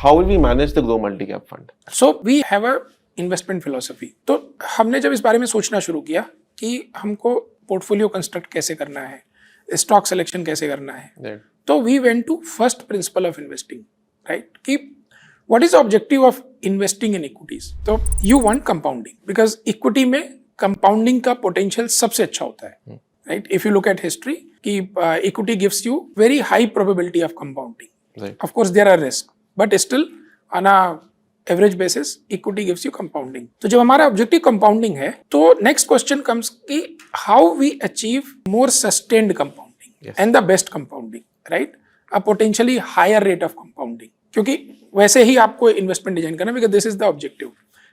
how will we manage the Grow Multi-Cap Fund? So we have a investment philosophy. तो हमने जब इस बारे में सोचना शुरू किया कि हमको पोर्टफोलियो कंस्ट्रक्ट कैसे करना है, स्टॉक सिलेक्शन कैसे करना है, तो we went to first principle of investing, right, कि what is objective of investing in equities. तो you want compounding, because equity में कंपाउंडिंग का पोटेंशियल सबसे अच्छा होता है, right. If you look at history कि equity gives you very high probability of compounding. Of course there are risk, but still on a average basis equity gives you compounding. तो जब हमारा objective compounding है, तो next question comes कि how we achieve more sustained compounding and the best compounding, right, a potentially higher rate of compounding. क्योंकि वैसे ही आपको इन्वेस्टमेंट डिजाइन करना, because this is the objective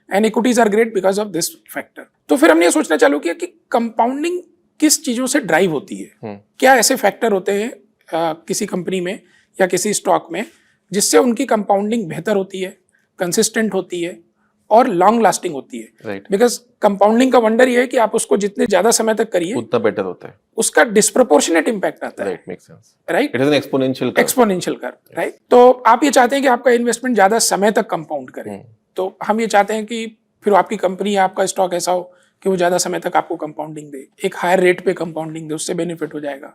and equities are great because of this factor. तो फिर हमने ये सोचना चालू किया कि कंपाउंडिंग किस चीजों से ड्राइव होती है. क्या ऐसे फैक्टर होते हैं किसी कंपनी में या किसी स्टॉक में जिससे उनकी कंपाउंडिंग बेहतर होती है, कंसिस्टेंट होती है और लॉन्ग लास्टिंग होती है. बिकॉज कंपाउंडिंग का वंडर ये है कि आप उसको जितने ज्यादा समय तक करिए उतना बेटर होता है, उसका डिस्प्रोपोर्शनेट इंपैक्ट आता है. Right, it is an exponential curve, right. तो आप ये चाहते हैं कि आपका इन्वेस्टमेंट ज्यादा समय तक कंपाउंड करे. तो हम ये चाहते हैं कि फिर आपकी कंपनी या आपका स्टॉक ऐसा हो कि वो ज्यादा समय तक आपको कंपाउंडिंग दे, एक हायर रेट पे कंपाउंडिंग दे, उससे बेनिफिट हो जाएगा.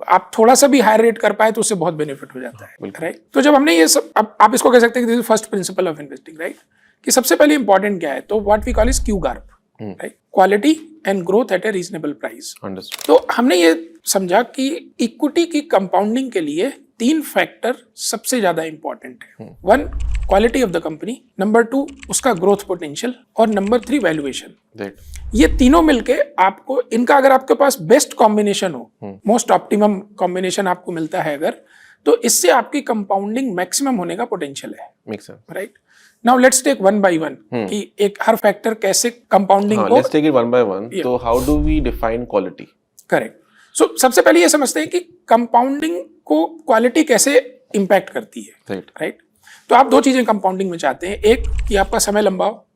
आप थोड़ा सा भी हायर रेट कर पाए तो उससे बहुत बेनिफिट हो जाता है, राइट. तो जब हमने ये सब, अब आप इसको कह सकते हैं कि this is first principle of investing, right, कि सबसे पहले इंपॉर्टेंट क्या है. तो what we call is QGARP, right, quality and growth at a reasonable price. तो हमने ये समझा कि इक्विटी की कंपाउंडिंग के लिए 3 फैक्टर सबसे ज्यादा इंपॉर्टेंट है. 1 quality of the company, number 2 उसका ग्रोथ पोटेंशियल और नंबर 3 वैल्यूएशन. ये तीनों मिलके आपको, इनका अगर आपके पास बेस्ट कॉम्बिनेशन हो, मोस्ट ऑप्टिमम कॉम्बिनेशन आपको मिलता है अगर, तो इससे आपकी कंपाउंडिंग मैक्सिमम होने का पोटेंशियल है, right. Now let's take one by one कि एक हर फैक्टर कैसे कंपाउंडिंग को, let's take it one by one. तो how do we define quality? Correct. So सबसे पहले ये समझते हैं कि कंपाउंडिंग को क्वालिटी कैसे इंपैक्ट करती है, राइट. तो आप 2 चीजें कंपाउंडिंग में चाहते हैं. एक कि आपका समय लंबा हो,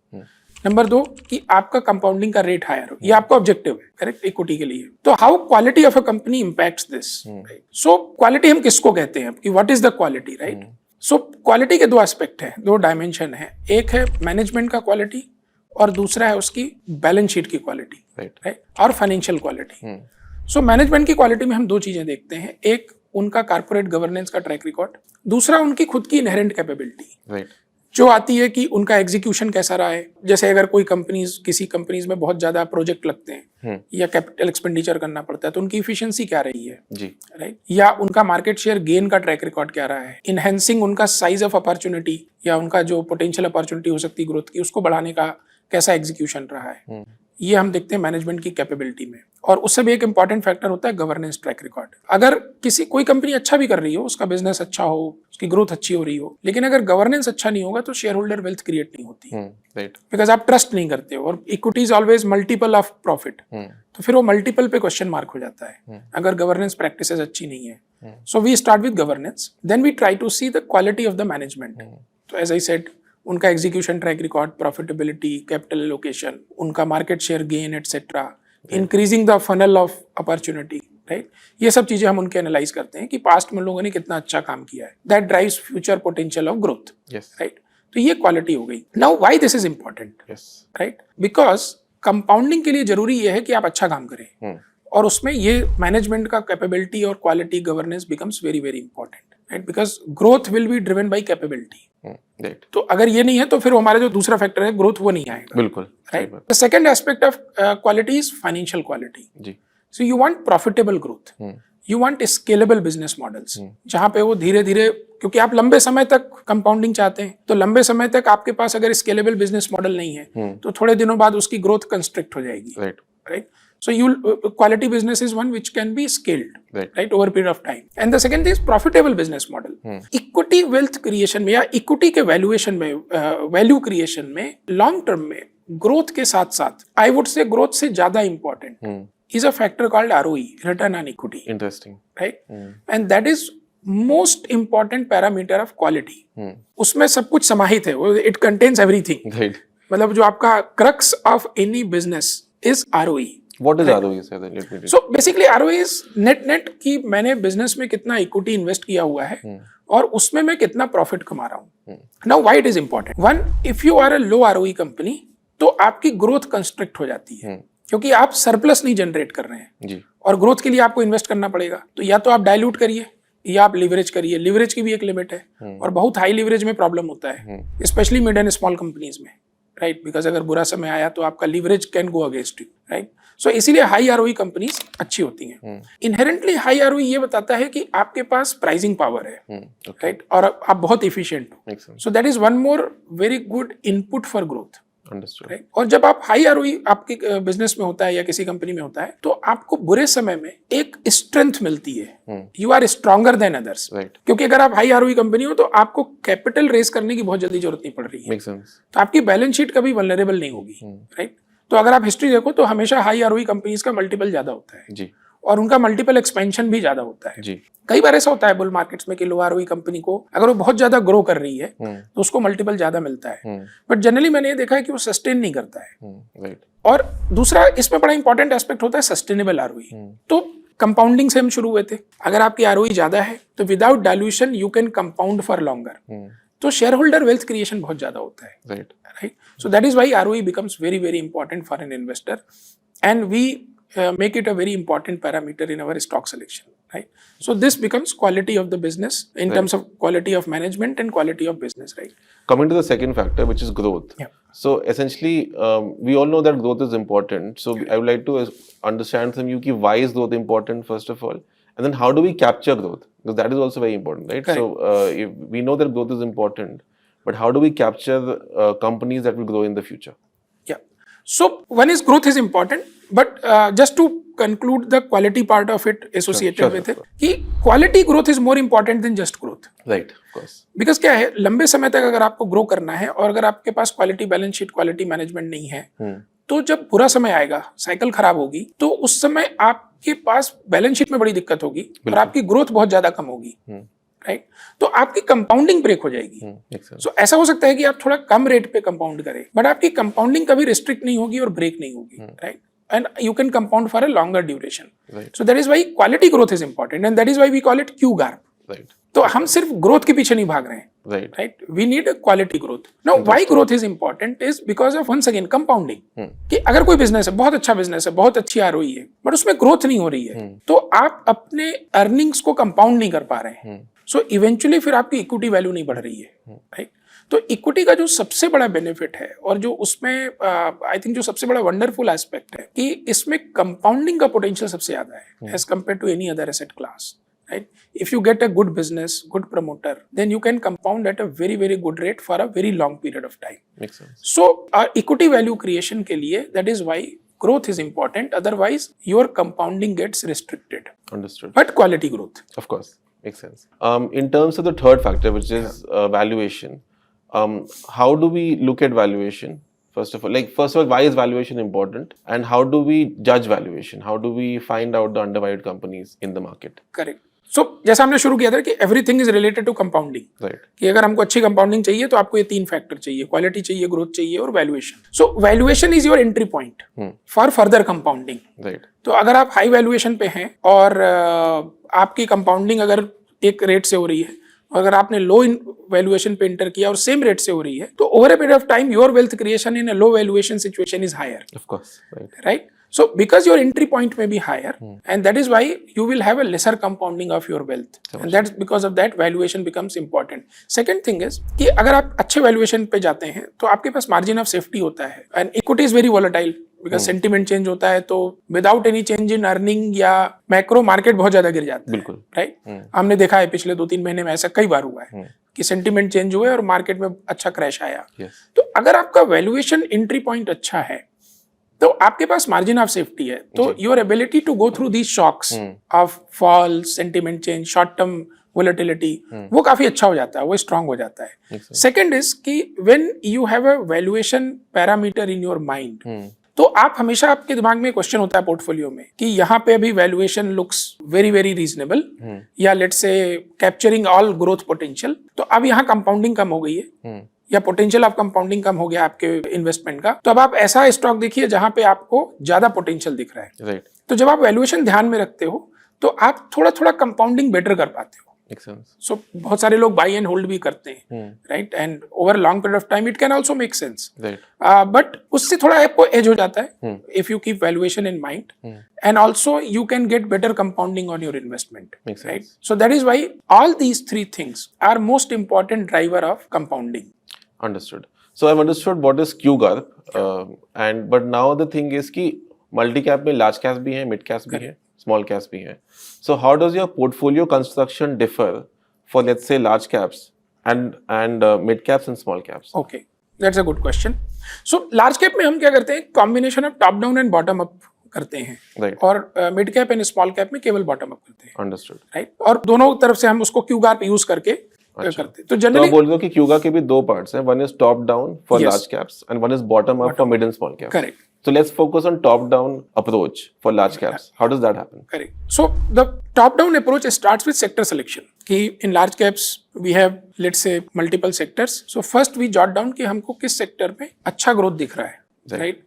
नंबर 2 कि आपका कंपाउंडिंग का रेट हायर हो. ये आपका ऑब्जेक्टिव है, करेक्ट, इक्विटी के लिए. तो how quality of a company impacts this, right. So quality हम किसको कहते हैं कि what is the quality, right. So quality के 2 एस्पेक्ट हैं, 2 डायमेंशन है. एक है मैनेजमेंट का क्वालिटी और दूसरा है उसकी बैलेंस शीट की क्वालिटी, राइट, और फाइनेंशियल क्वालिटी. सो मैनेजमेंट की क्वालिटी में हम 2 चीजें देखते हैं. एक उनका कॉर्पोरेट गवर्नेंस का ट्रैक रिकॉर्ड, दूसरा उनकी खुद की इनहेरेंट कैपेबिलिटी, राइट, जो आती है कि उनका एग्जीक्यूशन कैसा रहा है. जैसे अगर कोई किसी कंपनीज में बहुत ज्यादा प्रोजेक्ट लगते हैं या कैपिटल एक्सपेंडिचर करना पड़ता है, तो उनकी इफिशिएंसी क्या रही है, राइट, या उनका मार्केट शेयर गेन का ट्रैक रिकॉर्ड क्या रहा है, इनहेंसिंग उनका साइज ऑफ अपॉर्चुनिटी या उनका जो पोटेंशियल अपॉर्चुनिटी हो सकती है ग्रोथ की, उसको बढ़ाने का कैसा एग्जीक्यूशन रहा है. ये हम देखते हैं मैनेजमेंट की कैपेबिलिटी में. और उससे भी एक इंपॉर्टेंट फैक्टर होता है गवर्नेंस ट्रैक रिकॉर्ड. अगर कोई कंपनी अच्छा भी कर रही हो, उसका बिजनेस अच्छा हो, उसकी ग्रोथ अच्छी हो रही हो, लेकिन अगर गवर्नेंस अच्छा नहीं होगा तो शेयर होल्डर वेल्थ क्रिएट नहीं होती, बिकॉज आप ट्रस्ट नहीं करते हो. और equity is always multiple of profit, तो फिर वो मल्टीपल पे क्वेश्चन मार्क हो जाता है अगर गवर्नेंस प्रैक्टिसेस अच्छी नहीं है. So we start with governance, then we try to see the quality of the management. तो एज आई सेड, उनका execution track record, profitability, capital allocation, उनका market share gain etcetera, increasing the funnel of opportunity, right. ये सब चीजें हम उनके analyse करते हैं कि पास्ट में लोगों ने कितना अच्छा काम किया है. That drives future potential of growth, right. तो ये क्वालिटी हो गई. Now why this is important, right, because compounding के लिए जरूरी ये है कि आप अच्छा काम करें, और उसमें ये मैनेजमेंट का कैपेबिलिटी और quality governance becomes very very important, right, because growth will be driven by capability. तो अगर ये नहीं है तो फिर हमारा जो दूसरा फैक्टर है ग्रोथ, वो नहीं आएगा, बिल्कुल, right. The second aspect of quality is financial quality. So you want profitable growth, you want scalable business models, जहां पे वो धीरे धीरे, क्योंकि आप लंबे समय तक कंपाउंडिंग चाहते हैं, तो लंबे समय तक आपके पास अगर स्केलेबल बिजनेस मॉडल नहीं है तो थोड़े दिनों बाद उसकी ग्रोथ कंस्ट्रिक्ट हो जाएगी, right. So quality business is one which can be scaled, right, over a period of time. And the second is profitable business model. Equity wealth creation में या equity के valuation में, value creation में, long term में growth के साथ साथ, I would say growth से ज़्यादा important is a factor called ROE, return on equity. Interesting, right? And that is most important parameter of quality. उसमें सब कुछ समाहित है. It contains everything. Right. मतलब जो आपका crux of any business is ROE. What is ROE? Let me read. So basically ROE is net कि मैंने बिजनेस में कितना इक्विटी इन्वेस्ट किया हुआ है और उसमें मैं कितना प्रॉफिट कमा रहा हूँ। Now why it is important, one, if you are a low ROE company तो आपकी ग्रोथ कंस्ट्रिक्ट हो जाती है क्योंकि आप सरप्लस नहीं जनरेट कर रहे हैं जी। और ग्रोथ के लिए आपको इन्वेस्ट करना पड़ेगा। तो या तो आप डाइल्यूट करिए या आप लिवरेज करिए। लिवरेज की भी एक लिमिट है और बहुत हाई लिवरेज में प्रॉब्लम होता है, specially mid and small companies में, राइट, बिकॉज अगर बुरा समय आया तो आपका leverage can go against you, right. So इसीलिए हाई आरओई कंपनीज अच्छी होती हैं। इनहेरेंटली हाई आरओई ये बताता है कि आपके पास प्राइसिंग पावर है, राइट, और आप बहुत इफिशिएंट हो। सो that is one more very good input for growth, right. और जब आप हाई आरओई आपके बिजनेस में होता है या किसी कंपनी में होता है तो आपको बुरे समय में एक स्ट्रेंथ मिलती है, you are stronger than others, क्योंकि अगर आप हाई आरओई कंपनी हो तो आपको कैपिटल रेज करने की बहुत जल्दी जरूरत नहीं पड़ रही है, तो आपकी बैलेंस शीट कभी वल्नरेबल नहीं होगी, राइट। तो अगर आप हिस्ट्री देखो तो हमेशा हाई आरओई कंपनीज का मल्टीपल ज्यादा होता है जी, और उनका मल्टीपल एक्सपेंशन भी ज्यादा होता है जी। कई बार ऐसा होता है बुल मार्केट्स में कि लो आरओई कंपनी को अगर वो बहुत ज्यादा ग्रो कर रही है तो उसको मल्टीपल ज्यादा मिलता है, बट जनरली मैंने ये देखा है कि वो सस्टेन नहीं करता है। और दूसरा इसमें बड़ा इंपॉर्टेंट एस्पेक्ट होता है सस्टेनेबल आरओई। तो कंपाउंडिंग से हम शुरू हुए थे, अगर आपकी आरओई ज्यादा है तो without dilution you can compound for longer, तो शेयर होल्डर वेल्थ क्रिएशन बहुत ज्यादा होता है, right. So that is why ROE becomes very very important for an investor and we make it a very important parameter in our stock selection, right? So this becomes quality of the business in terms of quality of management and quality of business, right? Coming to the second factor, which is growth. Yeah. So essentially, we all know that growth is important. So I would like to understand from you ki why is growth important first of all, and then how do we capture growth? Because that is also very important, right? Correct. So if we know that growth is important, but how do we capture companies that will grow in the future? Yeah. So one is growth is important. But just to conclude the quality part of it associated with it, कि quality growth is more important than just growth. Right, of course. Because क्या है, लंबे समय तक अगर आपको grow करना है और अगर आपके पास quality balance sheet, quality management नहीं है, तो जब बुरा समय आएगा, साइकिल खराब होगी, तो उस समय आपके पास बैलेंस शीट में बड़ी दिक्कत होगी और आपकी ग्रोथ बहुत ज्यादा कम होगी, राइट। तो आपकी कंपाउंडिंग ब्रेक हो जाएगी। सो ऐसा हो सकता है कि आप थोड़ा कम रेट पे कंपाउंड करें, बट आपकी कंपाउंडिंग कभी रिस्ट्रिक्ट नहीं होगी और ब्रेक नहीं होगी, right. And you can compound for a longer duration. Right. So that is why quality growth is important, and that is why we call it Q-GARP. Right. तो हम सिर्फ ग्रोथ के पीछे नहीं भाग रहे हैं, right? We need a quality growth. Now, why growth is important is because of once again compounding. कि अगर कोई बिजनेस है, बहुत अच्छा बिजनेस है, बहुत अच्छी आरओई है, बट उसमें ग्रोथ नहीं हो रही है, तो आप अपने अर्निंग्स को कंपाउंड नहीं कर पा रहे हैं। सो इवेंचुअली फिर आपकी इक्विटी वैल्यू नहीं बढ़ रही है, राइट। तो इक्विटी का जो सबसे बड़ा बेनिफिट है और जो उसमें आई थिंक जो सबसे बड़ा वंडरफुल एस्पेक्ट है कि इसमें कंपाउंडिंग का पोटेंशियल सबसे ज्यादा है as compare to any other asset class, right. If you get a good business, good promoter, then you can compound at a very very good rate for a very long period of time. So equity value creation के लिए that is why growth is important, otherwise your compounding gets restricted. Understood. But quality growth, of course, makes sense. In terms of the third factor, which is valuation, how do we look at valuation? First of all, why is valuation important, and how do we judge valuation? How do we find out the undervalued companies in the market? Correct. So जैसा हमने शुरू किया था कि everything is related to compounding, right. कि अगर हमको अच्छी कंपाउंडिंग चाहिए तो आपको ये तीन फैक्टर चाहिए, क्वालिटी चाहिए, ग्रोथ चाहिए और valuation. So valuation is your entry point for further compounding, right. तो अगर आप हाई वैल्यूएशन पे हैं और आपकी कंपाउंडिंग अगर एक रेट से हो रही है, अगर आपने लो वैल्यूएशन पे एंटर किया और सेम रेट से हो रही है, तो over a period of time your wealth creation in a low valuation situation is higher, of course, right. So because your entry point may be higher, and that is why you will have a lesser compounding of your wealth, and that's because of that valuation becomes important. Second thing is कि अगर आप अच्छे valuation पे जाते हैं तो आपके पास margin of safety होता है, and equity is very volatile because sentiment change होता है, तो without any change in earning या macro market बहुत ज्यादा गिर जाता है, बिल्कुल, right? हमने देखा है पिछले 2-3 महीने में ऐसा कई बार हुआ है कि सेंटिमेंट चेंज हुए और मार्केट में अच्छा क्रैश आया। तो अगर आपका वैल्यूएशन एंट्री पॉइंट अच्छा है तो आपके पास मार्जिन ऑफ सेफ्टी है, तो your ability to go through these shocks of fall, sentiment change, short term volatility, वो काफी अच्छा हो जाता है, वो स्ट्रांग हो जाता है। सेकंड इज कि when you have a valuation parameter in your mind, तो आप हमेशा आपके दिमाग में क्वेश्चन होता है पोर्टफोलियो में कि यहाँ पे अभी valuation looks very very reasonable, या let's say capturing all growth potential, तो अब यहाँ कंपाउंडिंग कम हो गई है या पोटेंशियल ऑफ कंपाउंडिंग कम हो गया आपके इन्वेस्टमेंट का, तो अब आप ऐसा स्टॉक देखिए जहां पे आपको ज्यादा पोटेंशियल दिख रहा है, राइट। तो जब आप वैल्यूएशन ध्यान में रखते हो तो आप थोड़ा थोड़ा कंपाउंडिंग बेटर कर पाते हो, Makes sense. सो बहुत सारे लोग बाई एंड होल्ड भी करते हैं, right, and over long period of time it can also make sense, Right. But उससे थोड़ा आपको एज हो जाता है if you keep valuation in mind, and also you can get better compounding on your investment, Makes right. sense. So that is why all these three things are most important driver of compounding. Understood. So I've understood what is QGARP, and but now the thing is कि multi cap में large caps भी हैं, mid caps भी हैं, small caps भी हैं. So how does your portfolio construction differ for let's say large caps and mid caps and small caps? Okay, that's a good question. So large cap में हम क्या करते हैं, combination of top down and bottom up करते हैं, Right. और mid cap and small cap में केवल बॉटम अप करते हैं, Understood. राइट. और दोनों तरफ से हम उसको क्यू गार्प यूज करके करते हैं. तो तो आप जनरली बोल रहे हो कि QGA के भी दो parts हैं. One is top down for Yes. large caps and one is bottom up for mid and small caps. Correct, So let's focus on top down approach for large caps. How does that happen? Correct. So the top down approach starts with sector selection, कि in large caps we have let's say multiple sectors. So first we jot down कि हमको किस sector में अच्छा growth दिख रहा है, right.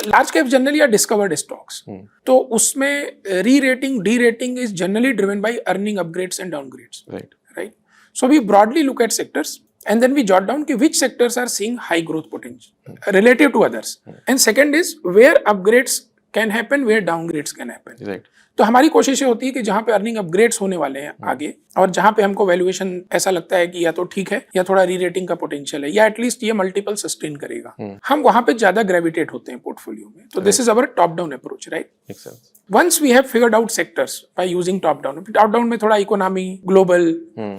Large cap generally are discovered stocks, तो उसमें re rating de rating is generally driven by earning upgrades and downgrades, Right. right? So we broadly look at sectors and then we jot down ki which sectors are seeing high growth potential relative to others. And second is where upgrades can happen, where downgrades can happen. Right. तो हमारी कोशिश ये होती है कि जहाँ पे earning upgrades होने वाले हैं आगे, और जहाँ पे हमको वैल्यूएशन ऐसा लगता है कि या तो ठीक है या थोड़ा री रेटिंग का पोटेंशियल है या एटलीस्ट ये मल्टीपल सस्टेन करेगा, हम वहाँ पे ज्यादा ग्रेविटेट होते हैं पोर्टफोलियो में. तो this is our top down approach, right. Makes sense. Once we have figured out sectors by using top down में थोड़ा इकोनॉमी ग्लोबल,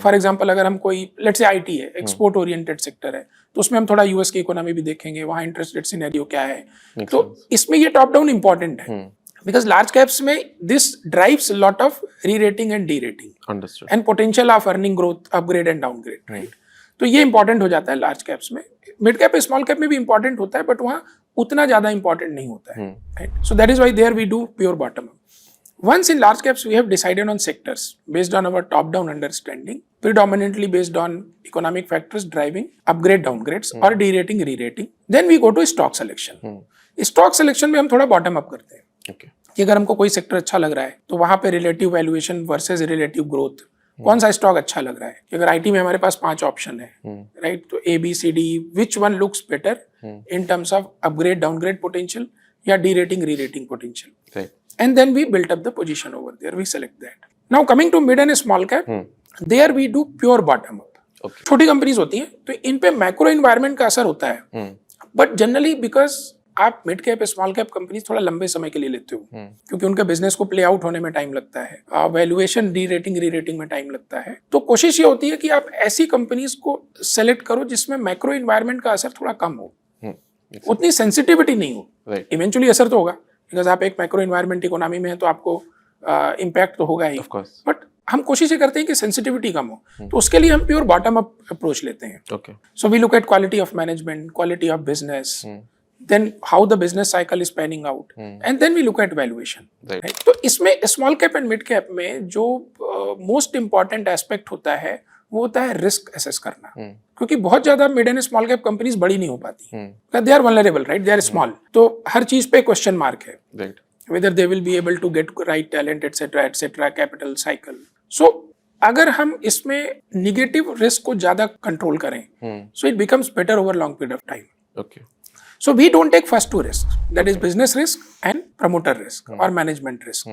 फॉर एग्जांपल अगर हम कोई लेट्स से आईटी है, एक्सपोर्ट ओरिएंटेड सेक्टर है, तो उसमें हम थोड़ा यूएस की इकोनॉमी भी देखेंगे, वहाँ इंटरेस्ट रेट सिनेरियो क्या है. तो इसमें ये टॉप डाउन इंपॉर्टेंट है, बिकॉज लार्ज कैप्स में दिस ड्राइव्स लॉट ऑफ री rating and D rating Understood. And potential of earning growth, upgrade and downgrade, right. तो ये इंपॉर्टेंट हो जाता है लार्ज कैप्स में. मिड कैप स्मॉल कैप में भी इंपॉर्टेंट होता है, बट वहाँ उतना ज्यादा इंपॉर्टेंट नहीं होता है, right. So that is why there we do pure bottom up. Once in large caps, we have decided on sectors based on our top-down understanding, predominantly based on economic factors driving upgrade, downgrades, or de-rating, re-rating. Then we go to stock selection. Stock selection में हम थोड़ा bottom up करते हैं. Okay. कि अगर हमको कोई sector अच्छा लग रहा है तो वहाँ पे relative valuation versus relative growth, कौन सा स्टॉक अच्छा लग रहा है. कि अगर आईटी में हमारे पास 5 ऑप्शन है, राइट, तो A B C D, which one looks better in terms of upgrade downgrade potential या de rating re rating potential. Right. And then we built up the position over there. We select that. Now coming to mid and small cap, there we do pure bottom up. Okay. छोटी companies होती हैं तो इन पे macro environment का असर होता है, but generally because आप mid cap small cap companies थोड़ा लंबे समय के लिए लेते हो, क्योंकि उनके बिजनेस को प्ले आउट होने में टाइम लगता है, valuation D rating re rating में टाइम लगता है. तो कोशिश ये होती है कि आप ऐसी कंपनीज को सेलेक्ट करो जिसमें मैक्रो इन्वायरमेंट का असर थोड़ा कम हो, उतनी सेंसिटिविटी नहीं हो. Right. इवेंचुअली असर तो होगा, बिकॉज आप एक मैक्रो इन्वायरमेंट इकोनॉमी में है तो आपको इम्पैक्ट तो होगा ही, Of course. बट हम कोशिश ये करते हैं कि सेंसिटिविटी कम हो. तो उसके लिए हम प्योर बॉटम अप अप्रोच लेते हैं. Okay. So we look at quality of management, quality of business, then how the business cycle is panning out, and then we look at valuation. Right. तो इसमें small cap and mid cap में जो most important aspect होता है वो होता है risk assess करना, क्योंकि बहुत ज्यादा mid and small cap companies बड़ी नहीं हो पाती, they are vulnerable, right, they are small. तो हर चीज पे क्वेश्चन मार्क है, Right. whether they will be able to get right talent, etc., capital cycle. So अगर हम इसमें निगेटिव रिस्क को ज्यादा कंट्रोल करें, so it becomes better over long period of time. Okay. So we don't take first two risks, that is business risk and promoter risk or management risk.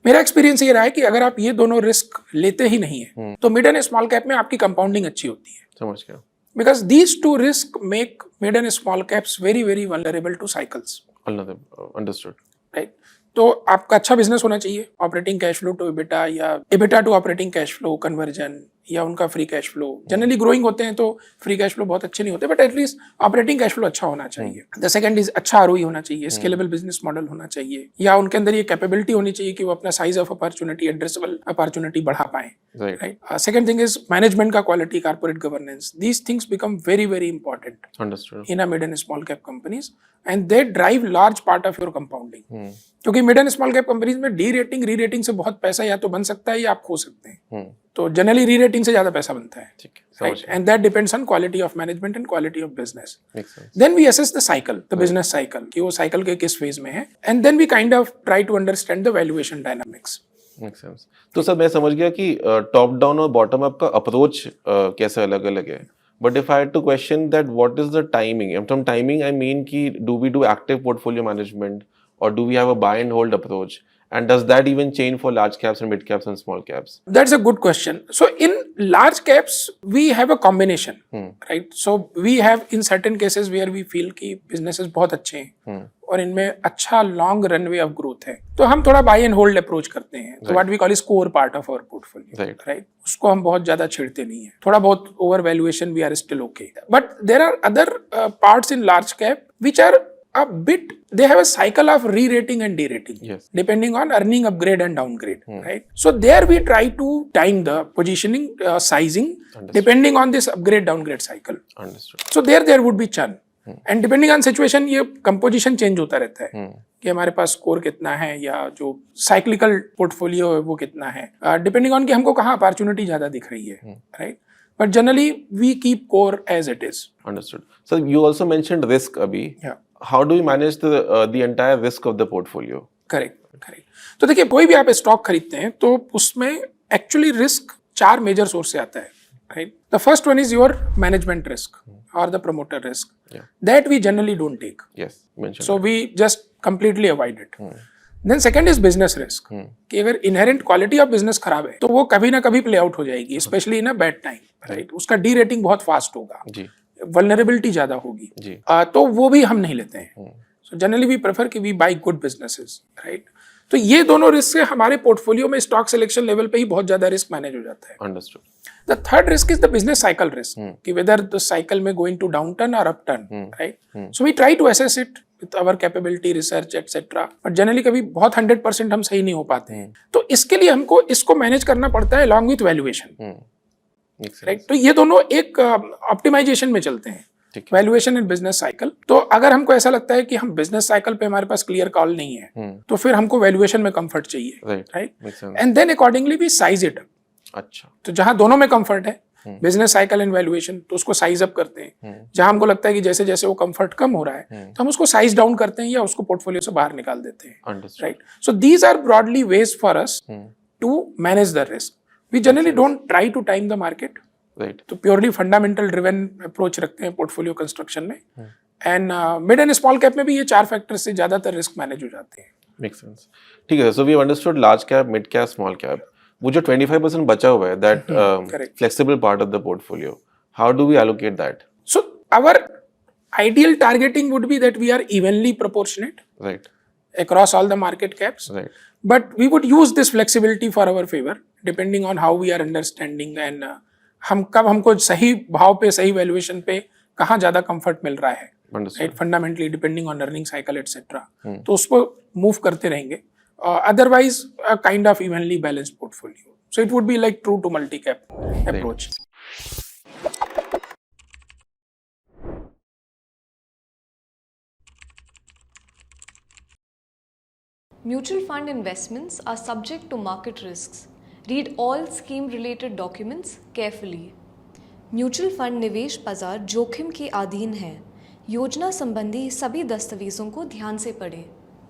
मेरा experience ये रहा है कि अगर आप ये दोनों रिस्क लेते ही नहीं है तो मिड एंड स्मॉल कैप में आपकी कंपाउंडिंग अच्छी होती है, समझ गया. because these two risks make mid and small caps very very vulnerable to cycles. Another understood. Right. तो आपका अच्छा बिजनेस होना चाहिए, operating cash flow to EBITDA या EBITDA to operating cash flow conversion या उनका free cash flow. Generally growing होते हैं तो फ्री कैश फ्लो बहुत अच्छे नहीं होते, but at least operating cash flow अच्छा होना चाहिए. द सेकंड इज अच्छा आरओई होना चाहिए, स्केलेबल बिजनेस मॉडल होना चाहिए, या उनके अंदर ये कैपेबिलिटी होनी चाहिए कि वो अपना size of opportunity, addressable opportunity बढ़ा पाए. Right. Right. Second thing is management का quality, corporate governance. These things become very very important Understood. in a mid and small cap companies, and they drive large part of your compounding. क्योंकि mid and small cap companies में D rating re rating से बहुत पैसा या तो बन सकता है या आप खो सकते हैं. तो जनरली री रेटिंग से ज्यादा पैसा बनता है, ठीक है, right? समझ गया. And that depends on quality of management and quality of business. Makes sense. Then we assess the cycle, the business cycle, कि वो cycle के किस phase में है, and then we kind of try to understand the valuation dynamics. Makes sense. तो sir मैं समझ गया कि टॉप डाउन और बॉटम अप का अप्रोच कैसे अलग अलग है. But if I had to question that what is the timing, from timing I mean कि do we do active portfolio management और do we have a buy and hold approach, and does that even change for large caps and mid caps and small caps? That's a good question. So in large caps, we have a combination, right? So we have in certain cases where we feel कि businesses बहुत अच्छे हैं और इनमें अच्छा long runway of growth है, तो हम थोड़ा buy and hold approach करते हैं. So what we call is core part of our portfolio, right? उसको हम बहुत ज़्यादा छेड़ते नहीं हैं. थोड़ा बहुत over valuation we are still okay. But there are other parts in large cap which are a bit, they have a cycle of re-rating and de-rating, yes, depending on earning upgrade and downgrade, right? So there we try to time the positioning, sizing, understood, depending on this upgrade downgrade cycle. Understood. So there would be churn, and depending on situation ये composition change होता रहता है कि हमारे पास score कितना है या जो साइक्लिकल पोर्टफोलियो है वो कितना है, डिपेंडिंग ऑन कि हमको कहाँ अपॉर्चुनिटी ज्यादा दिख रही है, right? But generally we keep core as it is. Understood. So you also mentioned risk अभी. Yeah. How do you manage the entire risk of the portfolio? Correct. तो देखिए कोई भी आप स्टॉक खरीदते हैं तो उसमें एक्चुअली रिस्क 4 मेजर सोर्स से आता है, right? The first one is your management risk और the promoter risk, that we generally don't take. Yes, mentioned. So we just completely avoid it. Then second is business risk, कि अगर inherent quality of business खराब है तो वो कभी ना कभी प्ले आउट हो जाएगी, specially in a bad time, right? उसका डी रेटिंग बहुत फास्ट होगा जी, वल्नरेबिलिटी ज्यादा होगी जी. तो वो भी हम नहीं लेते हैं. सो जनरली वी प्रेफर कि we buy good businesses, right? तो ये दोनों रिस्क से हमारे पोर्टफोलियो में स्टॉक सिलेक्शन लेवल पे ही बहुत ज्यादा रिस्क मैनेज हो जाता है. Understood. The third risk is the business cycle risk, कि वेदर द साइकिल में गोइंग टू डाउन टर्न और up turn, right? So we try to assess it with our capability, research etcetera, but generally कभी बहुत 100% हम सही नहीं हो पाते हैं. तो इसके लिए हमको इसको मैनेज करना पड़ता है अलॉन्ग विथ वैल्यूएशन, राइट? तो ये दोनों एक ऑप्टिमाइजेशन में चलते हैं, वैल्यूएशन एंड बिजनेस साइकिल. तो अगर हमको ऐसा लगता है कि हम बिजनेस साइकिल पे हमारे पास क्लियर कॉल नहीं है तो फिर हमको वैल्यूएशन में कंफर्ट चाहिए, right? And then accordingly we size it. अच्छा. तो जहां दोनों में कंफर्ट है, बिजनेस साइकिल एंड वैल्यूएशन, तो उसको साइज अप करते हैं. जहां हमको लगता है कि जैसे जैसे वो कंफर्ट कम हो रहा है तो हम उसको साइज डाउन करते हैं या उसको पोर्टफोलियो से बाहर निकाल देते हैं, right? So these are broadly ways for us to manage the risk. We generally don't try to time the market, right? तो प्योरली फंडामेंटल ड्रिवन अप्रोच रखते हैं पोर्टफोलियो कंस्ट्रक्शन में. And mid and small cap में भी ये 4 factors से ज्यादातर risk manage हो जाते हैं. Make sense. ठीक है. So we understood large cap, mid cap, small cap. वो जो 25% बचा हुआ है, that flexible part of the portfolio, how do we allocate that? So our ideal targeting would be that we are evenly proportionate, right, across all the market caps, right? But we would use this flexibility for our favor depending on how we are understanding and हम कब हमको सही भाव पे, सही valuation पे कहाँ ज्यादा कंफर्ट मिल रहा है, right? Fundamentally depending on earning cycle etcetera, तो उसको मूव करते रहेंगे. Otherwise a kind of evenly balanced portfolio. So it would be like true to multi cap approach. Mutual fund investments are subject to market risks. Read all scheme-related documents carefully. Mutual fund निवेश बाजार जोखिम के अधीन है. योजना संबंधी सभी दस्तावेजों को ध्यान से पढ़ें.